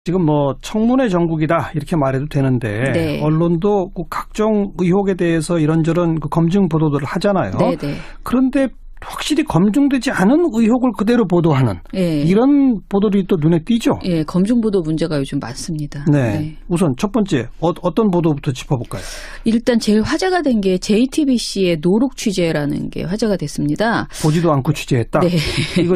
지금 뭐 청문회 정국이다 이렇게 말해도 되는데 네. 언론도 각종 의혹에 대해서 이런저런 검증 보도들을 하잖아요. 네네. 그런데 확실히 검증되지 않은 의혹을 그대로 보도하는 네. 이런 보도들이 또 눈에 띄죠. 예, 검증 보도 문제가 요즘 많습니다. 네. 네. 우선 첫 번째 어떤 보도부터 짚어볼까요? 일단 제일 화제가 된 게 JTBC의 노룩 취재라는 게 화제가 됐습니다. 보지도 않고 취재했다. 네. 이거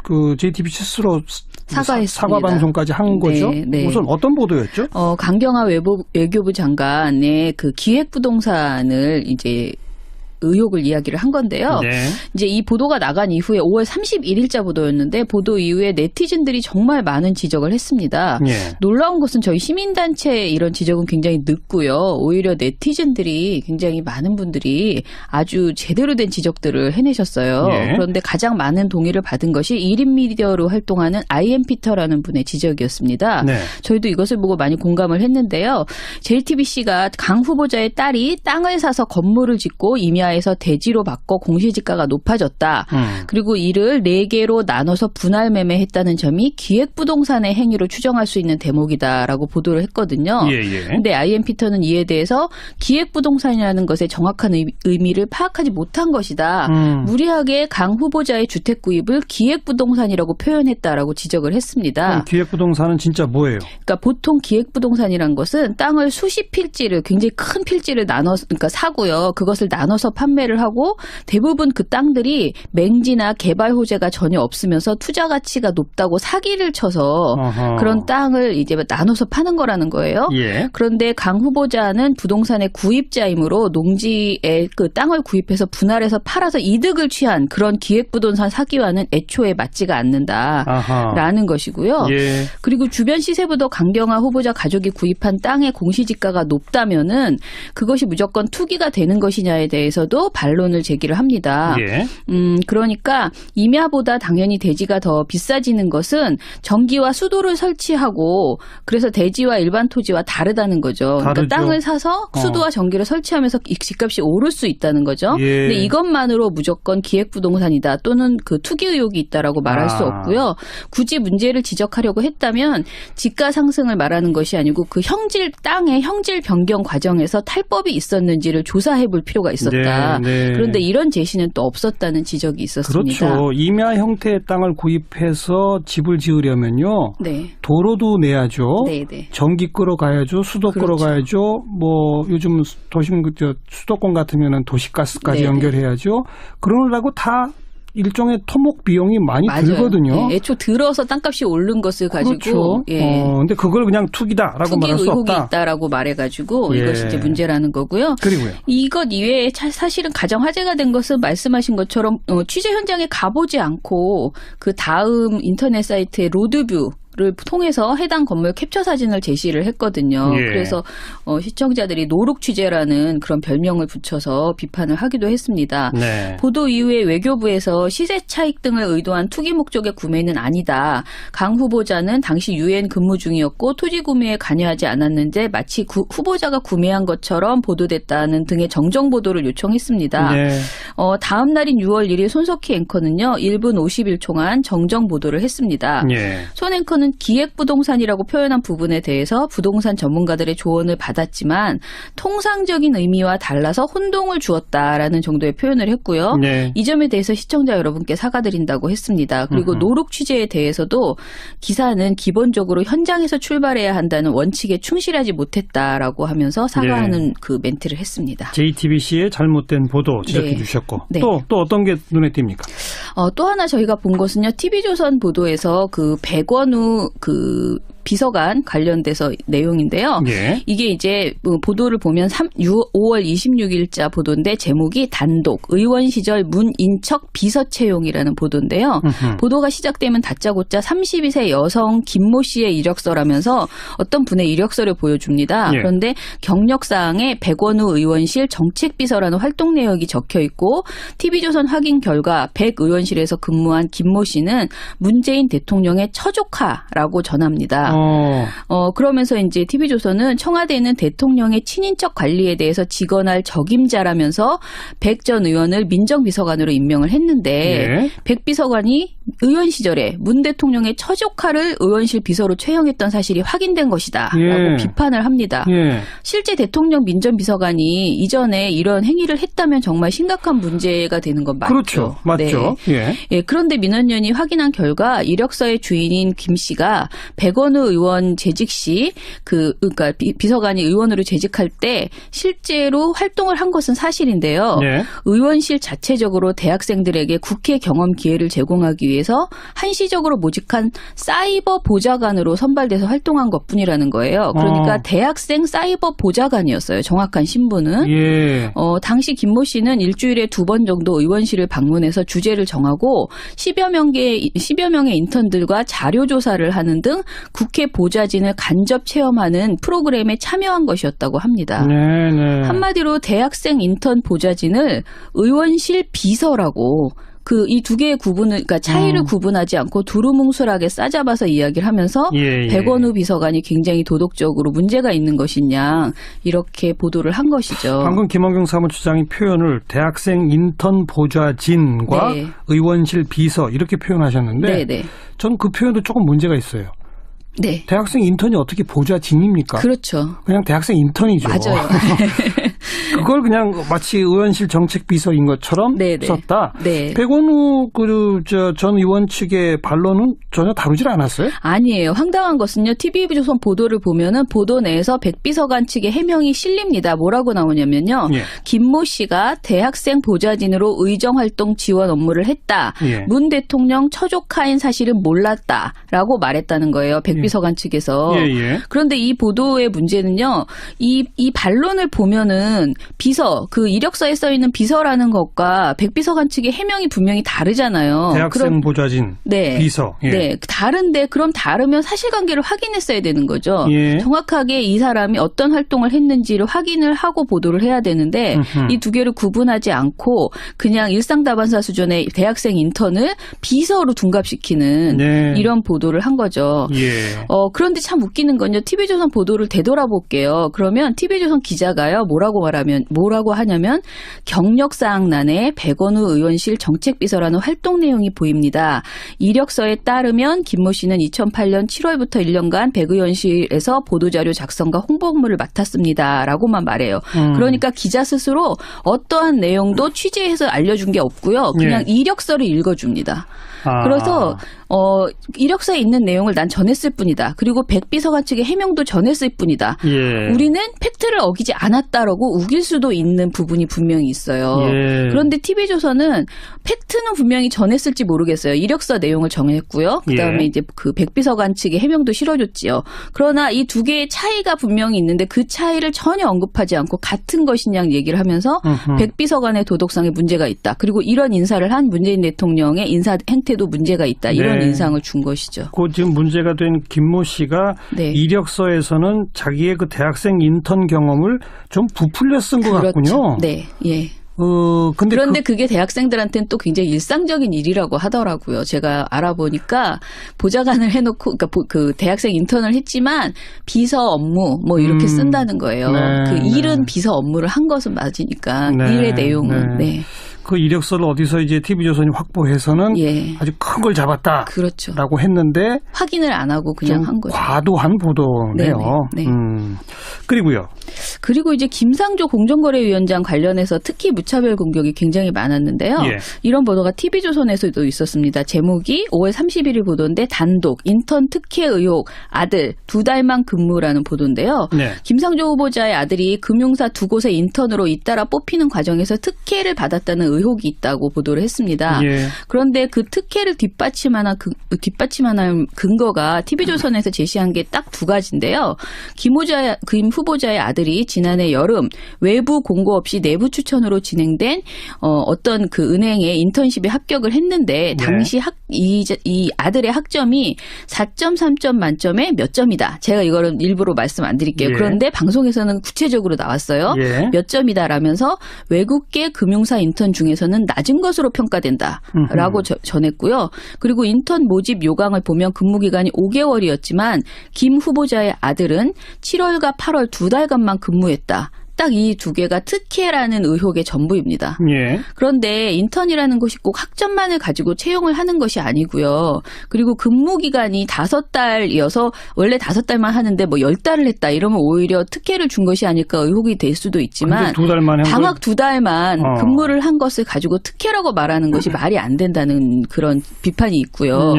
그 JTBC 스스로 사과했습니다. 사과 방송까지 한 거죠. 네, 네. 우선 어떤 보도였죠? 강경화 외교부 장관의 그 기획부동산을 이제 의혹을 이야기를 한 건데요. 네. 이제 이 보도가 나간 이후에 5월 31일자 보도였는데 보도 이후에 네티즌들이 정말 많은 지적을 했습니다. 네. 놀라운 것은 저희 시민단체의 이런 지적은 굉장히 늦고요. 오히려 네티즌들이 굉장히 많은 분들이 아주 제대로 된 지적들을 해내셨어요. 네. 그런데 가장 많은 동의를 받은 것이 1인 미디어로 활동하는 IM피터라는 분의 지적이었습니다. 네. 저희도 이것을 보고 많이 공감을 했는데요. JTBC가 강 후보자의 딸이 땅을 사서 건물을 짓고 임야에서 대지로 바꿔 공시지가가 높아졌다. 그리고 이를 4개로 나눠서 분할 매매했다는 점이 기획부동산의 행위로 추정할 수 있는 대목이다라고 보도를 했거든요. 그런데 IM피터는 이에 대해서 기획부동산이라는 것의 정확한 의미를 파악하지 못한 것이다. 무리하게 강 후보자의 주택 구입을 기획부동산이라고 표현했다라고 지적을 했습니다. 기획부동산은 진짜 뭐예요? 그러니까 보통 기획부동산이란 것은 땅을 수십 필지를 굉장히 큰 필지를 그러니까 사고요. 그것을 나눠서 판매를 하고 대부분 그 땅들이 맹지나 개발 호재가 전혀 없으면서 투자 가치가 높다고 사기를 쳐서 그런 땅을 이제 나눠서 파는 거라는 거예요. 예. 그런데 강 후보자는 부동산의 구입자이므로 농지에 그 땅을 구입해서 분할해서 팔아서 이득을 취한 그런 기획부동산 사기와는 애초에 맞지가 않는다라는 것이고요. 예. 그리고 주변 시세보다 강경화 후보자 가족이 구입한 땅의 공시지가가 높다면은 그것이 무조건 투기가 되는 것이냐에 대해서도 반론을 제기를 합니다. 예. 그러니까 임야보다 당연히 대지가 더 비싸지는 것은 전기와 수도를 설치하고 그래서 대지와 일반 토지와 다르다는 거죠. 그러니까 땅을 사서 수도와 전기를 설치하면서 집값이 오를 수 있다는 거죠. 예. 근데 이것만으로 무조건 기획부동산이다 또는 그 투기 의혹이 있다라고 말할 수 없고요. 굳이 문제를 지적하려고 했다면 지가 상승을 말하는 것이 아니고 그 땅의 형질 변경 과정에서 탈법이 있었는지를 조사해 볼 필요가 있었다. 네. 그런데 이런 제시는 또 없었다는 지적이 있었습니다. 그렇죠. 임야 형태의 땅을 구입해서 집을 지으려면요. 네. 도로도 내야죠. 네, 네. 전기 끌어가야죠. 수도 그렇죠. 끌어가야죠. 뭐 요즘 도심 수도권 같으면은 도시가스까지 네, 연결해야죠. 그러려고 다 일종의 토목 비용이 많이 맞아요. 들거든요. 네, 애초 들어서 땅값이 오른 것을 가지고 그렇죠. 예. 근데 그걸 그냥 투기다라고 말할 수 투기 없다. 의혹이 있다라고 말해가지고 예. 이것이 이제 문제라는 거고요. 그리고요. 이것 이외에 사실은 가장 화제가 된 것은 말씀하신 것처럼 취재 현장에 가보지 않고 그 다음 인터넷 사이트의 로드뷰 를 통해서 해당 건물 캡처 사진을 제시를 했거든요. 예. 그래서 시청자들이 노룩 취재라는 그런 별명을 붙여서 비판을 하기도 했습니다. 네. 보도 이후에 외교부에서 시세 차익 등을 의도한 투기 목적의 구매는 아니다. 강 후보자는 당시 유엔 근무 중이었고 토지 구매에 관여하지 않았는데 마치 후보자가 구매한 것처럼 보도됐다는 등의 정정 보도를 요청했습니다. 네. 다음 날인 6월 1일 손석희 앵커는요. 1분 51초간 정정 보도를 했습니다. 예. 손 앵커는 기획부동산이라고 표현한 부분에 대해서 부동산 전문가들의 조언을 받았지만 통상적인 의미와 달라서 혼동을 주었다라는 정도의 표현을 했고요. 네. 이 점에 대해서 시청자 여러분께 사과드린다고 했습니다. 그리고 노룩 취재에 대해서도 기사는 기본적으로 현장에서 출발해야 한다는 원칙에 충실하지 못했다라고 하면서 사과하는 그 멘트를 했습니다. JTBC의 잘못된 보도 지적해 네. 주셨고 네. 또 어떤 게 눈에 띕니까? 또 하나 저희가 본 것은요. TV조선 보도에서 그 백원우 그 비서관 관련돼서 내용인데요. 예. 이게 이제 보도를 보면 5월 26일자 보도인데 제목이 단독 의원 시절 문인척 비서 채용이라는 보도인데요. 보도가 시작되면 다짜고짜 32세 여성 김모 씨의 이력서라면서 어떤 분의 이력서를 보여줍니다. 예. 그런데 경력사항에 백원우 의원실 정책비서라는 활동 내역이 적혀 있고 TV조선 확인 결과 백 의원실에서 근무한 김모 씨는 문재인 대통령의 처조카라고 전합니다. 그러면서 이제 TV조선은 청와대는 대통령의 친인척 관리에 대해서 직언할 적임자라면서 백 전 의원을 민정비서관으로 임명을 했는데 예. 백 비서관이 의원 시절에 문 대통령의 처조카를 의원실 비서로 채용했던 사실이 확인된 것이다 라고 비판을 합니다. 예. 실제 대통령 민정비서관이 이전에 이런 행위를 했다면 정말 심각한 문제가 되는 건 맞죠. 그렇죠. 맞죠. 네. 예. 예, 그런데 민원연이 확인한 결과 이력서의 주인인 김 씨가 백원우 의원 재직 시 그러니까 비서관이 의원으로 재직할 때 실제로 활동을 한 것은 사실인데요. 예. 의원실 자체적으로 대학생들에게 국회 경험 기회를 제공하기 위해서 한시적으로 모집한 사이버 보좌관으로 선발돼서 활동한 것뿐이라는 거예요. 그러니까 대학생 사이버 보좌관이었어요. 정확한 신분은. 예. 당시 김모 씨는 일주일에 2번 정도 의원실을 방문해서 주제를 정하고 10여 명의 인턴들과 자료 조사를 하는 등 국회 보좌진을 간접 체험하는 프로그램에 참여한 것이었다고 합니다. 네네. 한마디로 대학생 인턴 보좌진을 의원실 비서라고 이 두 개의 그러니까 차이를 구분하지 않고 두루뭉술하게 싸잡아서 이야기를 하면서 예. 백원우 비서관이 굉장히 도덕적으로 문제가 있는 것이냐 이렇게 보도를 한 것이죠. 방금 김원경 사무처장이 표현을 대학생 인턴 보좌진과 네. 의원실 비서 이렇게 표현하셨는데 네네. 전 그 표현도 조금 문제가 있어요. 네. 대학생 인턴이 어떻게 보좌진입니까? 그렇죠. 그냥 대학생 인턴이죠. 맞아요. 그걸 그냥 마치 의원실 정책비서인 것처럼 네네. 썼다. 네. 백원우 전 의원 측의 반론은 전혀 다루질 않았어요? 아니에요. 황당한 것은요. TV조선 보도를 보면은 보도 내에서 백 비서관 측의 해명이 실립니다. 뭐라고 나오냐면요. 예. 김모 씨가 대학생 보좌진으로 의정활동 지원 업무를 했다. 예. 문 대통령 처조카인 사실은 몰랐다라고 말했다는 거예요. 백 비서관 측에서. 예. 그런데 이 보도의 문제는요. 이 반론을 보면은 비서, 이력서에 써 있는 비서라는 것과 백 비서관 측의 해명이 분명히 다르잖아요. 대학생 보좌진, 네. 비서. 예. 네. 다른데 그럼 다르면 사실관계를 확인했어야 되는 거죠. 예. 정확하게 이 사람이 어떤 활동을 했는지를 확인을 하고 보도를 해야 되는데 이 두 개를 구분하지 않고 그냥 일상다반사 수준의 대학생 인턴을 비서로 둥갑시키는 네. 이런 보도를 한 거죠. 예. 그런데 참 웃기는 건요. TV조선 보도를 되돌아볼게요. 그러면 TV조선 기자가요. 뭐라고 하냐면 경력사항란에 백원우 의원실 정책비서라는 활동 내용이 보입니다. 이력서에 따르면 김모 씨는 2008년 7월부터 1년간 백의원실에서 보도자료 작성과 홍보 업무를 맡았습니다. 라고만 말해요. 그러니까 기자 스스로 어떠한 내용도 취재해서 알려준 게 없고요. 그냥 이력서를 읽어줍니다. 그래서 이력서에 있는 내용을 난 전했을 뿐이다. 그리고 백 비서관 측의 해명도 전했을 뿐이다. 예. 우리는 팩트를 어기지 않았다라고 우길 수도 있는 부분이 분명히 있어요. 예. 그런데 TV조선은 팩트는 분명히 전했을지 모르겠어요. 이력서 내용을 정했고요. 그다음에 예. 이제 백 비서관 측의 해명도 실어줬지요. 그러나 이 두 개의 차이가 분명히 있는데 그 차이를 전혀 언급하지 않고 같은 것이냐 얘기를 하면서 백 비서관의 도덕성에 문제가 있다. 그리고 이런 인사를 한 문재인 대통령의 인사 행태도 문제가 있다. 이런 인상을 준 것이죠. 지금 문제가 된 김모 씨가 네. 이력서에서는 자기의 그 대학생 인턴 경험을 좀 부풀려 쓴 것 같군요. 네, 예. 그런데 그게 대학생들한테는 또 굉장히 일상적인 일이라고 하더라고요. 제가 알아보니까 보좌관을 해놓고, 그러니까 그 대학생 인턴을 했지만 비서 업무 뭐 이렇게 쓴다는 거예요. 네, 그 일은 비서 업무를 한 것은 맞으니까 일의 내용은. 네. 그 이력서를 어디서 이제 TV조선이 확보해서는 아주 큰 걸 잡았다. 그렇죠. 라고 했는데 확인을 안 하고 그냥 한 거죠. 과도한 보도네요. 네. 그리고요. 그리고 이제 김상조 공정거래위원장 관련해서 특히 무차별 공격이 굉장히 많았는데요. 이런 보도가 TV조선에서도 있었습니다. 제목이 5월 31일 보도인데 단독 인턴 특혜 의혹 아들 2달만 근무라는 보도인데요. 김상조 후보자의 아들이 금융사 2곳의 인턴으로 잇따라 뽑히는 과정에서 특혜를 받았다는 의혹이 있다고 보도를 했습니다. 그런데 그 특혜를 뒷받침하는 근거가 TV조선에서 제시한 게 딱 2가지인데요. 김 후보자의 아들이 지난해 여름 외부 공고 없이 내부 추천으로 진행된 어떤 그 은행에 인턴십에 합격을 했는데 당시 이 아들의 학점이 4.3점 만점에 몇 점이다. 제가 이거는 일부러 말씀 안 드릴게요. 그런데 방송에서는 구체적으로 나왔어요. 몇 점이다라면서 외국계 금융사 인턴 중에서는 낮은 것으로 평가된다라고 전했고요. 그리고 인턴 모집 요강을 보면 근무 기간이 5개월이었지만 김 후보자의 아들은 7월과 8월 2달간만 근무했다. 딱 이 두 개가 특혜라는 의혹의 전부입니다. 그런데 인턴이라는 것이 꼭 학점만을 가지고 채용을 하는 것이 아니고요. 그리고 근무 기간이 5달이어서 원래 5달만 하는데 뭐 10달을 했다 이러면 오히려 특혜를 준 것이 아닐까 의혹이 될 수도 있지만 방학 2달만 근무를 한 것을 가지고 특혜라고 말하는 것이 말이 안 된다는 그런 비판이 있고요.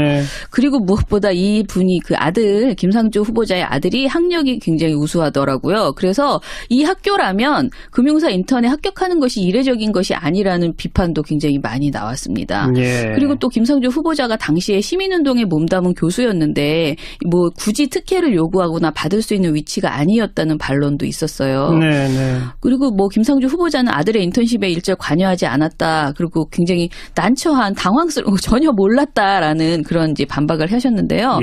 그리고 무엇보다 이 분이 그 아들 김상조 후보자의 아들이 학력이 굉장히 우수하더라고요. 그래서 이 학교라면 금융사 인턴에 합격하는 것이 이례적인 것이 아니라는 비판도 굉장히 많이 나왔습니다. 그리고 또 김상조 후보자가 당시에 시민운동에 몸담은 교수였는데 뭐 굳이 특혜를 요구하거나 받을 수 있는 위치가 아니었다는 반론도 있었어요. 그리고 뭐 김상조 후보자는 아들의 인턴십에 일절 관여하지 않았다. 그리고 굉장히 난처한 당황스러운 전혀 몰랐다라는 그런 이제 반박을 하셨는데요.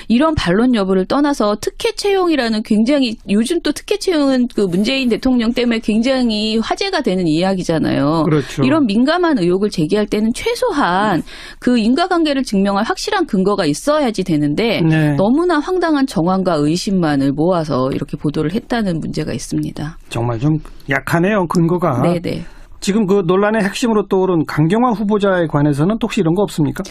이런 반론 여부를 떠나서 특혜 채용이라는 굉장히 요즘 또 특혜 채용은 그 문재인 대통령 때문에 굉장히 화제가 되는 이야기잖아요. 이런 민감한 의혹을 제기할 때는 최소한 그 인과관계를 증명할 확실한 근거가 있어야지 되는데 너무나 황당한 정황과 의심만을 모아서 이렇게 보도를 했다는 문제가 있습니다. 정말 좀 약하네요, 근거가. 네네. 지금 그 논란의 핵심으로 떠오른 강경화 후보자에 관해서는 또 혹시 이런 거 없습니까?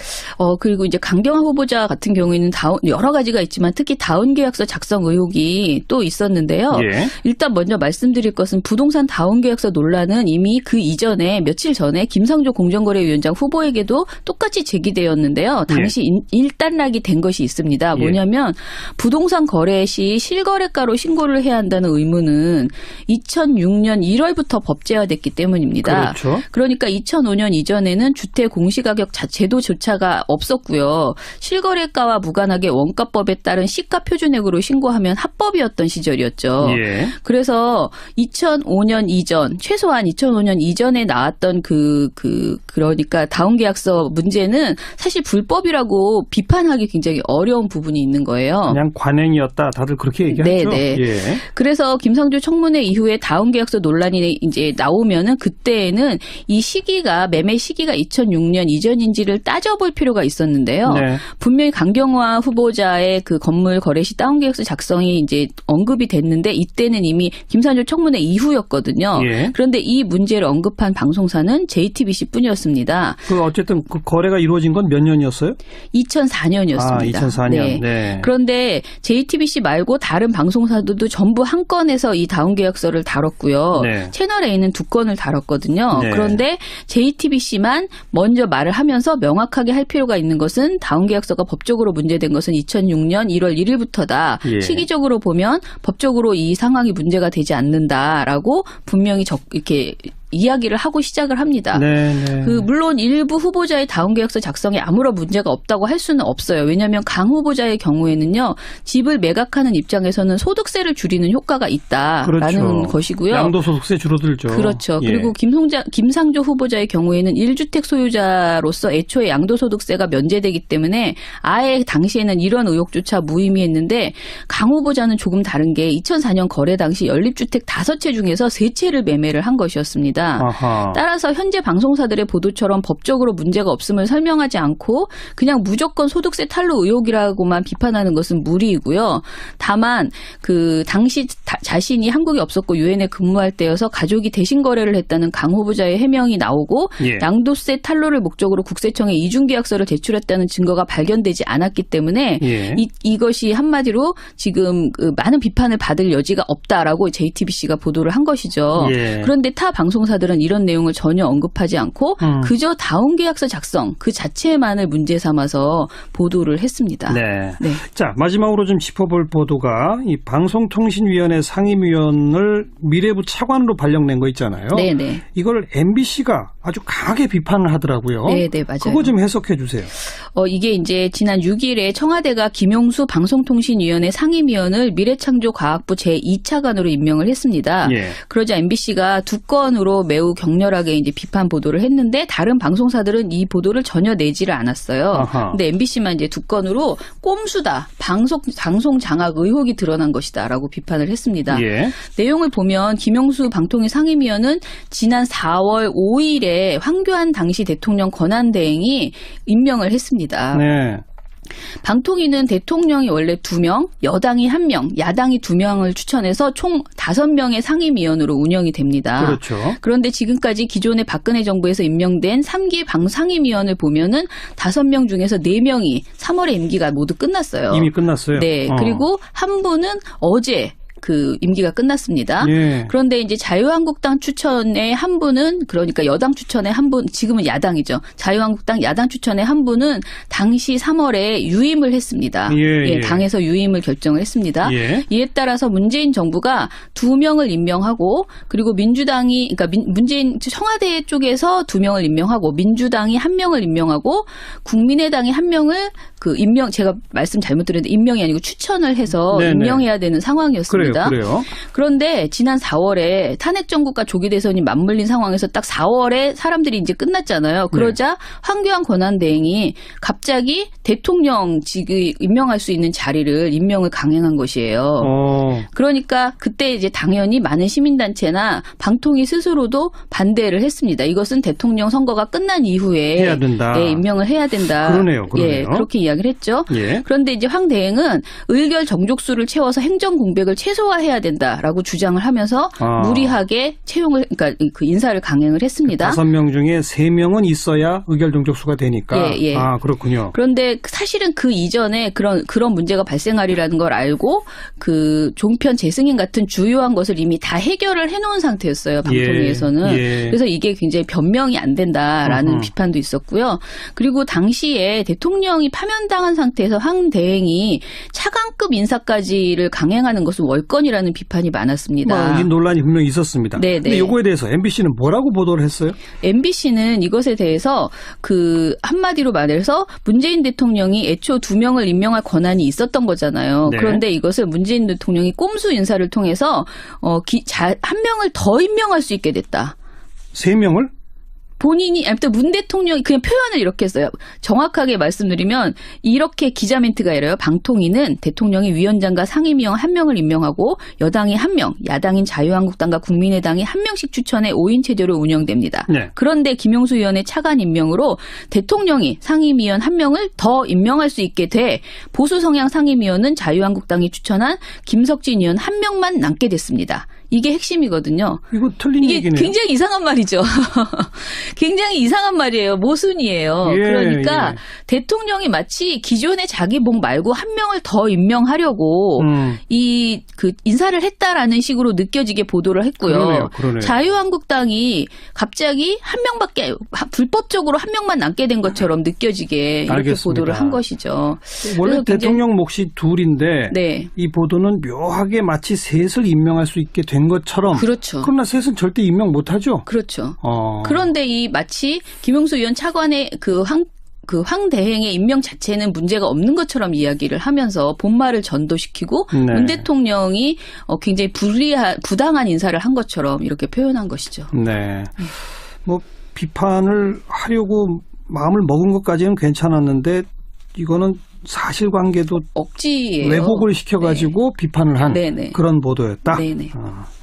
그리고 이제 강경화 후보자 같은 경우에는 여러 가지가 있지만 특히 다운계약서 작성 의혹이 또 있었는데요. 일단 먼저 말씀드릴 것은 부동산 다운계약서 논란은 이미 그 이전에 며칠 전에 김상조 공정거래위원장 후보에게도 똑같이 제기되었는데요. 당시 일단락이 된 것이 있습니다. 뭐냐면 부동산 거래 시 실거래가로 신고를 해야 한다는 의무는 2006년 1월부터 법제화됐기 때문입니다. 그러니까 2005년 이전에는 주택 공시가격 제도조차가 없었고요. 실거래가와 무관하게 원가법에 따른 시가 표준액으로 신고하면 합법이었던 시절이었죠. 그래서 2005년 이전, 최소한 2005년 이전에 나왔던 그러니까 다운계약서 문제는 사실 불법이라고 비판하기 굉장히 어려운 부분이 있는 거예요. 그냥 관행이었다. 다들 그렇게 얘기하죠. 그래서 김상조 청문회 이후에 다운계약서 논란이 이제 나오면은 그때는 이 시기가 매매 시기가 2006년 이전인지를 따져볼 필요가 있었는데요. 분명히 강경화 후보자의 그 건물 거래 시 다운계약서 작성이 이제 언급이 됐는데 이때는 이미 김상조 청문회 이후였거든요. 그런데 이 문제를 언급한 방송사는 JTBC뿐이었습니다. 어쨌든 그 거래가 이루어진 건 몇 년이었어요? 2004년이었습니다. 2004년. 그런데 JTBC 말고 다른 방송사들도 전부 한 건에서 이 다운계약서를 다뤘고요. 채널 A는 2건을 다뤘거든요. 그런데 JTBC만 먼저 말을 하면서 명확하게 할 필요가 있는 것은 다운계약서가 법적으로 문제된 것은 2006년 1월 1일부터다. 시기적으로 보면 법적으로 이 상황이 문제가 되지 않는다라고 분명히 이렇게 이야기를 하고 시작을 합니다. 물론 일부 후보자의 다운계약서 작성에 아무런 문제가 없다고 할 수는 없어요. 왜냐하면 강 후보자의 경우에는요. 집을 매각하는 입장에서는 소득세를 줄이는 효과가 있다라는 것이고요. 양도소득세 줄어들죠. 그리고 김상조 후보자의 경우에는 1주택 소유자로서 애초에 양도소득세가 면제되기 때문에 아예 당시에는 이런 의혹조차 무의미했는데 강 후보자는 조금 다른 게 2004년 거래 당시 연립주택 5채 중에서 3채를 매매를 한 것이었습니다. 따라서 현재 방송사들의 보도처럼 법적으로 문제가 없음을 설명하지 않고 그냥 무조건 소득세 탈루 의혹이라고만 비판하는 것은 무리이고요. 다만 그 당시 자신이 한국에 없었고 유엔에 근무할 때여서 가족이 대신 거래를 했다는 강 후보자의 해명이 나오고 양도세 탈루를 목적으로 국세청에 이중계약서를 제출했다는 증거가 발견되지 않았기 때문에 이것이 한마디로 지금 그 많은 비판을 받을 여지가 없다라고 JTBC가 보도를 한 것이죠. 그런데 타 방송사들은 이런 내용을 전혀 언급하지 않고 그저 다운계약서 작성 그 자체만을 문제 삼아서 보도를 했습니다. 자, 마지막으로 좀 짚어볼 보도가 이 방송통신위원회 상임위원을 미래부 차관으로 발령낸 거 있잖아요. 이걸 MBC가 아주 강하게 비판을 하더라고요. 네, 맞아요. 그거 좀 해석해 주세요. 이게 이제 지난 6일에 청와대가 김용수 방송통신위원회 상임위원을 미래창조과학부 제2차관으로 임명을 했습니다. 예. 그러자 MBC가 두 건으로 매우 격렬하게 이제 비판 보도를 했는데 다른 방송사들은 이 보도를 전혀 내지를 않았어요. 아하. 근데 MBC만 이제 두 건으로 꼼수다, 방송 장악 의혹이 드러난 것이다라고 비판을 했습니다. 예. 내용을 보면 김용수 방통위 상임위원은 지난 4월 5일에 황교안 당시 대통령 권한대행이 임명을 했습니다. 네. 방통위는 대통령이 원래 2명, 여당이 1명, 야당이 2명을 추천해서 총 5명의 상임위원으로 운영이 됩니다. 그렇죠. 그런데 지금까지 기존의 박근혜 정부에서 임명된 3기 상임위원을 보면은 5명 중에서 4명이 3월에 임기가 모두 끝났어요. 이미 끝났어요. 네. 그리고 한 분은 어제 그 임기가 끝났습니다. 예. 그런데 이제 자유한국당 추천의 한 분은 그러니까 여당 추천의 한 분, 지금은 야당이죠. 자유한국당 야당 추천의 한 분은 당시 3월에 유임을 했습니다. 예. 당에서 유임을 결정을 했습니다. 예. 이에 따라서 문재인 정부가 2명을 임명하고 그리고 민주당이 그러니까 문재인 청와대 쪽에서 2명을 임명하고 민주당이 1명을 임명하고 국민의당이 1명을 그 임명 제가 말씀 잘못 드렸는데 임명이 아니고 추천을 해서 네네. 임명해야 되는 상황이었습니다. 그래요. 그런데 지난 4월에 탄핵 정국과 조기 대선이 맞물린 상황에서 딱 4월에 사람들이 이제 끝났잖아요. 그러자 황교안 권한대행이 갑자기 대통령직을 임명할 수 있는 자리를 임명을 강행한 것이에요. 그러니까 그때 이제 당연히 많은 시민단체나 방통위 스스로도 반대를 했습니다. 이것은 대통령 선거가 끝난 이후에 해야 된다. 임명을 해야 된다. 그러네요. 예, 그렇게 이야기를 했죠. 예. 그런데 이제 황 대행은 의결 정족수를 채워서 행정 공백을 최소화해야 된다라고 주장을 하면서 무리하게 채용을 그러니까 그 인사를 강행을 했습니다. 5명 중에 3명은 있어야 의결 정족수가 되니까. 예. 아, 그렇군요. 그런데 사실은 그 이전에 그런 문제가 발생하리라는 걸 알고 그 종편 재승인 같은 주요한 것을 이미 다 해결을 해놓은 상태였어요. 방통위에서는. 예. 그래서 이게 굉장히 변명이 안 된다라는 비판도 있었고요. 그리고 당시에 대통령이 파면당한 상태에서 황 대행이 차관급 인사까지를 강행하는 것은 월권이라는 비판이 많았습니다. 이 논란이 분명히 있었습니다. 그런데 이거에 대해서 MBC는 뭐라고 보도를 했어요? MBC는 이것에 대해서 그 한마디로 말해서 문재인 대통령이 애초 2명을 임명할 권한이 있었던 거잖아요. 네. 그런데 이것을 문재인 대통령이 꼼수 인사를 통해서 한 명을 더 임명할 수 있게 됐다. 3명을? 본인이 아무튼 문 대통령이 그냥 표현을 이렇게 했어요. 정확하게 말씀드리면 이렇게 기자 멘트가 이래요. 방통위는 대통령이 위원장과 상임위원 1명을 임명하고 여당이 1명, 야당인 자유한국당과 국민의당이 1명씩 추천해 5인 체제로 운영됩니다. 네. 그런데 김용수 의원의 차관 임명으로 대통령이 상임위원 1명을 더 임명할 수 있게 돼 보수 성향 상임위원은 자유한국당이 추천한 김석진 의원 1명만 남게 됐습니다. 이게 핵심이거든요. 이거 틀린 이게 얘기네요. 굉장히 이상한 말이죠. 굉장히 이상한 말이에요. 모순이에요. 그러니까 대통령이 마치 기존의 자기 목 말고 1명을 더 임명하려고 그 인사를 했다라는 식으로 느껴지게 보도를 했고요. 그러네요. 자유한국당이 갑자기 1명밖에 불법적으로 1명만 남게 된 것처럼 느껴지게 이렇게 알겠습니다. 보도를 한 것이죠. 원래 대통령 몫이 둘인데 네. 이 보도는 묘하게 마치 셋을 임명할 수 있게 된 것처럼. 그렇죠. 그러나 셋은 절대 임명 못하죠. 그렇죠. 그런데 이 마치 김용수 의원 차관의 황 대행의 임명 자체는 문제가 없는 것처럼 이야기를 하면서 본말을 전도시키고 문 대통령이 굉장히 부당한 인사를 한 것처럼 이렇게 표현한 것이죠. 네. 뭐 비판을 하려고 마음을 먹은 것까지는 괜찮았는데 이거는 사실관계도 억지예요. 왜곡을 시켜가지고 비판을 한 그런 보도였다. 네네.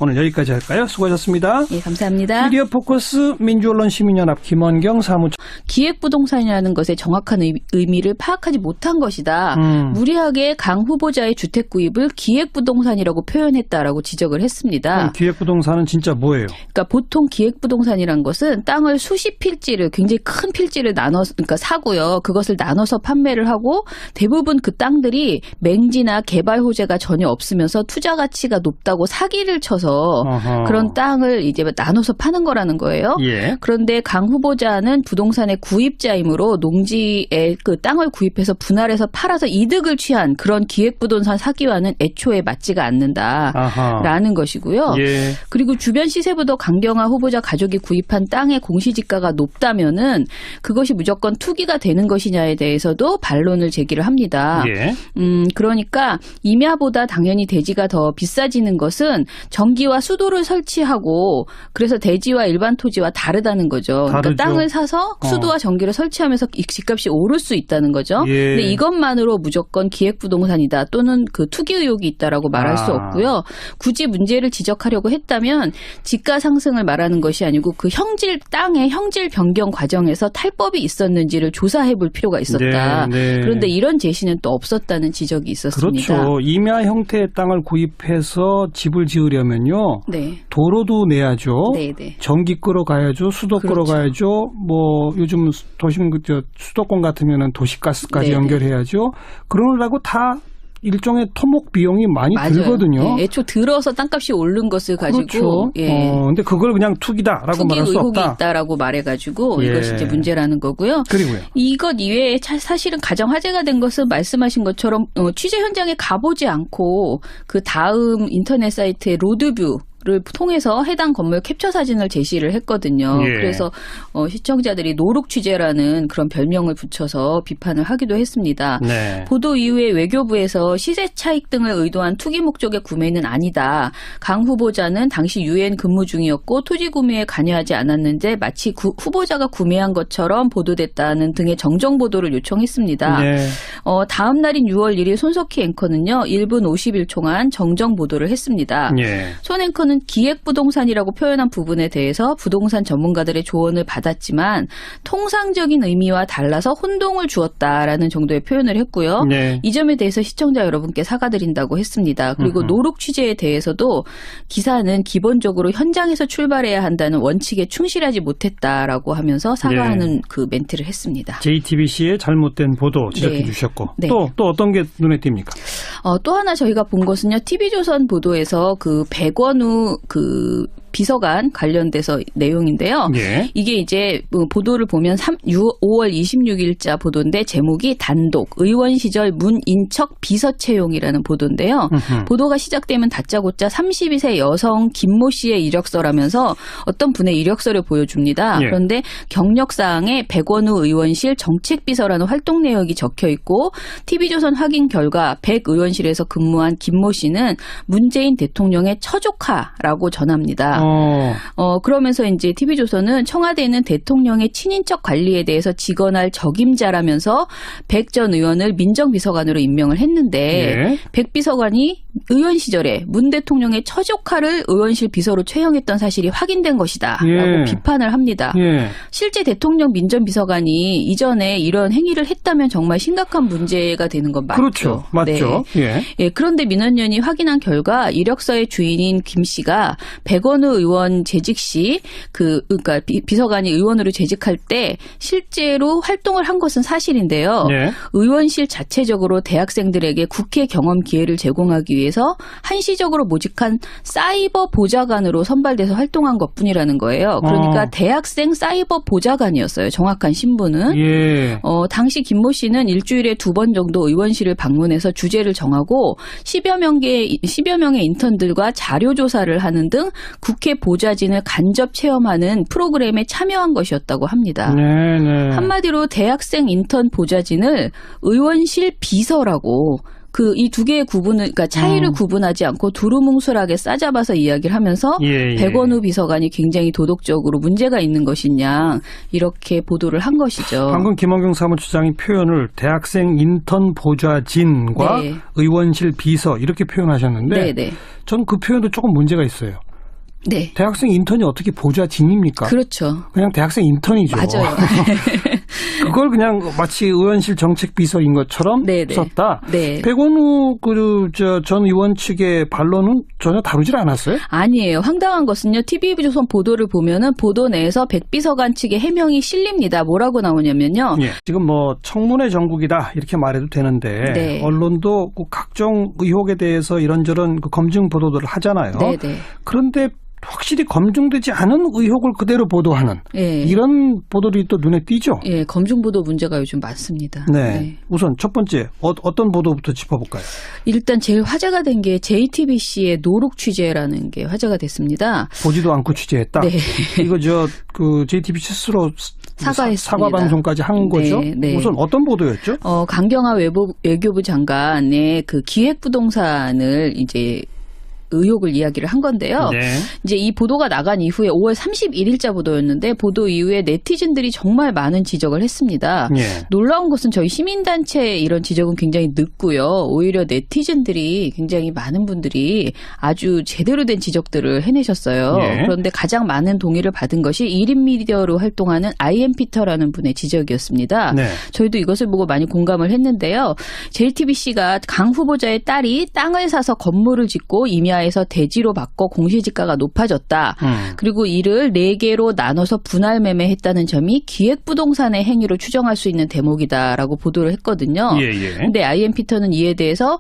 오늘 여기까지 할까요? 수고하셨습니다. 네, 감사합니다. 미디어 포커스 민주언론 시민연합 김원경 사무처. 기획부동산이라는 것의 정확한 의미를 파악하지 못한 것이다. 무리하게 강 후보자의 주택 구입을 기획부동산이라고 표현했다라고 지적을 했습니다. 그럼 기획부동산은 진짜 뭐예요? 그러니까 보통 기획부동산이란 것은 땅을 수십 필지를 굉장히 큰 필지를 나눠서 그러니까 사고요. 그것을 나눠서 판매를 하고 대부분 그 땅들이 맹지나 개발 호재가 전혀 없으면서 투자 가치가 높다고 사기를 쳐서 어허. 그런 땅을 이제 나눠서 파는 거라는 거예요. 예. 그런데 강 후보자는 부동산의 구입자이므로 농지에 그 땅을 구입해서 분할해서 팔아서 이득을 취한 그런 기획부동산 사기와는 애초에 맞지가 않는다라는 것이고요. 예. 그리고 주변 시세보다 강경화 후보자 가족이 구입한 땅의 공시지가가 높다면은 그것이 무조건 투기가 되는 것이냐에 대해서도 반론을 제기를 합니다. 예. 그러니까 임야보다 당연히 대지가 더 비싸지는 것은 전기와 수도를 설치하고 그래서 대지와 일반 토지와 다르다는 거죠. 다르죠. 그러니까 땅을 사서 수도와 전기를 설치하면서 집값이 오를 수 있다는 거죠. 예. 근데 이것만으로 무조건 기획부동산이다 또는 그 투기 의혹이 있다라고 말할 수 없고요. 굳이 문제를 지적하려고 했다면 지가 상승을 말하는 것이 아니고 그 땅의 형질 변경 과정에서 탈법이 있었는지를 조사해 볼 필요가 있었다. 네, 네. 그런데 이런 제시는 또 없었다는 지적이 있었습니다. 그렇죠. 임야 형태의 땅을 구입해서 집을 지으려면요. 네. 도로도 내야죠. 네, 네. 전기 끌어가야죠. 수도 그렇죠. 끌어가야죠. 뭐 요즘 도심 수도권 같으면은 도시가스까지 네, 연결해야죠. 그러려고 다 일종의 토목 비용이 많이 맞아요. 들거든요. 네, 애초 들어서 땅값이 오른 것을 가지고 그렇죠. 예. 근데 그걸 그냥 투기다라고 투기 말할 수 의혹이 없다. 있다라고 말해가지고 예. 이것이 이제 문제라는 거고요. 그리고요. 이것 이외에 사실은 가장 화제가 된 것은 말씀하신 것처럼 취재 현장에 가보지 않고 그 다음 인터넷 사이트의 로드뷰 를 통해서 해당 건물 캡처 사진을 제시를 했거든요. 예. 그래서 시청자들이 노룩 취재라는 그런 별명을 붙여서 비판을 하기도 했습니다. 네. 보도 이후에 외교부에서 시세 차익 등을 의도한 투기 목적의 구매는 아니다. 강 후보자는 당시 유엔 근무 중이었고 토지 구매에 관여하지 않았는데 마치 후보자가 구매한 것처럼 보도됐다는 등의 정정 보도를 요청했습니다. 네. 다음 날인 6월 1일 손석희 앵커는요. 1분 51초간 정정 보도를 했습니다. 예. 손 앵커는 기획부동산이라고 표현한 부분에 대해서 부동산 전문가들의 조언을 받았지만 통상적인 의미와 달라서 혼동을 주었다라는 정도의 표현을 했고요. 네. 이 점에 대해서 시청자 여러분께 사과드린다고 했습니다. 그리고 노룩 취재에 대해서도 기사는 기본적으로 현장에서 출발해야 한다는 원칙에 충실하지 못했다라고 하면서 사과하는 그 멘트를 했습니다. JTBC의 잘못된 보도 지적해 네. 주셨고 네. 또 어떤 게 눈에 띕니까? 또 하나 저희가 본 것은요. TV조선 보도에서 그 백원우 그 비서관 관련돼서 내용인데요. 예. 이게 이제 보도를 보면 5월 26일자 보도인데 제목이 단독 의원 시절 문인척 비서 채용이라는 보도인데요. 보도가 시작되면 다짜고짜 32세 여성 김모 씨의 이력서라면서 어떤 분의 이력서를 보여줍니다. 예. 그런데 경력사항에 백원우 의원실 정책비서라는 활동 내역이 적혀 있고 TV조선 확인 결과 백 의원실에서 근무한 김모 씨는 문재인 대통령의 처조카라고 전합니다. 그러면서 이제 TV조선은 청와대는 대통령의 친인척 관리에 대해서 직언할 적임자라면서 백 전 의원을 민정비서관으로 임명을 했는데 예. 백 비서관이 의원 시절에 문 대통령의 처조카를 의원실 비서로 채용했던 사실이 확인된 것이다 라고 예. 비판을 합니다. 예. 실제 대통령 민정비서관이 이전에 이런 행위를 했다면 정말 심각한 문제가 되는 건 맞죠. 그렇죠. 맞죠. 네. 예. 예, 그런데 민원연이 확인한 결과 이력서의 주인인 김 씨가 백원우 의원 재직 시 그러니까 비서관이 의원으로 재직할 때 실제로 활동을 한 것은 사실인데요. 예. 의원실 자체적으로 대학생들에게 국회 경험 기회를 제공하기 위해서 한시적으로 모집한 사이버 보좌관으로 선발돼서 활동한 것뿐이라는 거예요. 그러니까 대학생 사이버 보좌관이었어요. 정확한 신분은. 예. 당시 김모 씨는 일주일에 2번 정도 의원실을 방문해서 주제를 정하고 10여 명의 인턴들과 자료 조사를 하는 등 국회 보좌진을 간접 체험하는 프로그램에 참여한 것이었다고 합니다. 네네. 한마디로 대학생 인턴 보좌진을 의원실 비서라고 이 두 개의 그러니까 차이를 구분하지 않고 두루뭉술하게 싸잡아서 이야기를 하면서 예. 백원우 비서관이 굉장히 도덕적으로 문제가 있는 것이냐 이렇게 보도를 한 것이죠. 방금 김원경 사무처장이 표현을 대학생 인턴 보좌진과 네. 의원실 비서 이렇게 표현하셨는데 네네. 전 그 표현도 조금 문제가 있어요. 네. 대학생 인턴이 어떻게 보좌진입니까? 그렇죠. 그냥 대학생 인턴이죠. 맞아요. 그걸 그냥 마치 의원실 정책비서인 것처럼 네네. 썼다. 네. 백원우 전 의원 측의 반론은 전혀 다루질 않았어요? 아니에요. 황당한 것은요. TV조선 보도를 보면은 보도 내에서 백 비서관 측의 해명이 실립니다. 뭐라고 나오냐면요. 예. 지금 뭐 청문회 정국이다 이렇게 말해도 되는데 네. 언론도 그 각종 의혹에 대해서 이런저런 그 검증 보도들을 하잖아요. 네네. 그런데 확실히 검증되지 않은 의혹을 그대로 보도하는 예. 이런 보도들이 또 눈에 띄죠. 예, 검증 보도 문제가 요즘 많습니다. 네. 네. 우선 첫 번째 어떤 보도부터 짚어볼까요? 일단 제일 화제가 된 게 JTBC의 노룩 취재라는 게 화제가 됐습니다. 보지도 않고 취재했다. 네. 이거 그 JTBC 스스로 사과했습니다. 사과 방송까지 한 거죠. 네, 네. 우선 어떤 보도였죠? 강경화 외교부 장관의 그 기획부동산을 이제 의혹을 이야기를 한 건데요. 네. 이제 이 보도가 나간 이후에 5월 31일자 보도였는데 보도 이후에 네티즌들이 정말 많은 지적을 했습니다. 예. 놀라운 것은 저희 시민단체의 이런 지적은 굉장히 늦고요. 오히려 네티즌들이 굉장히 많은 분들이 아주 제대로 된 지적들을 해내셨어요. 예. 그런데 가장 많은 동의를 받은 것이 1인 미디어로 활동하는 IM피터라는 분의 지적이었습니다. 네. 저희도 이것을 보고 많이 공감을 했는데요. JTBC가 강 후보자의 딸이 땅을 사서 건물을 짓고 임야에서 대지로 바꿔 공시지가가 높아졌다. 그리고 이를 4개로 나눠서 분할 매매했다는 점이 기획부동산의 행위로 추정할 수 있는 대목이다라고 보도를 했거든요. 예, 예. 근데 IM피터는 이에 대해서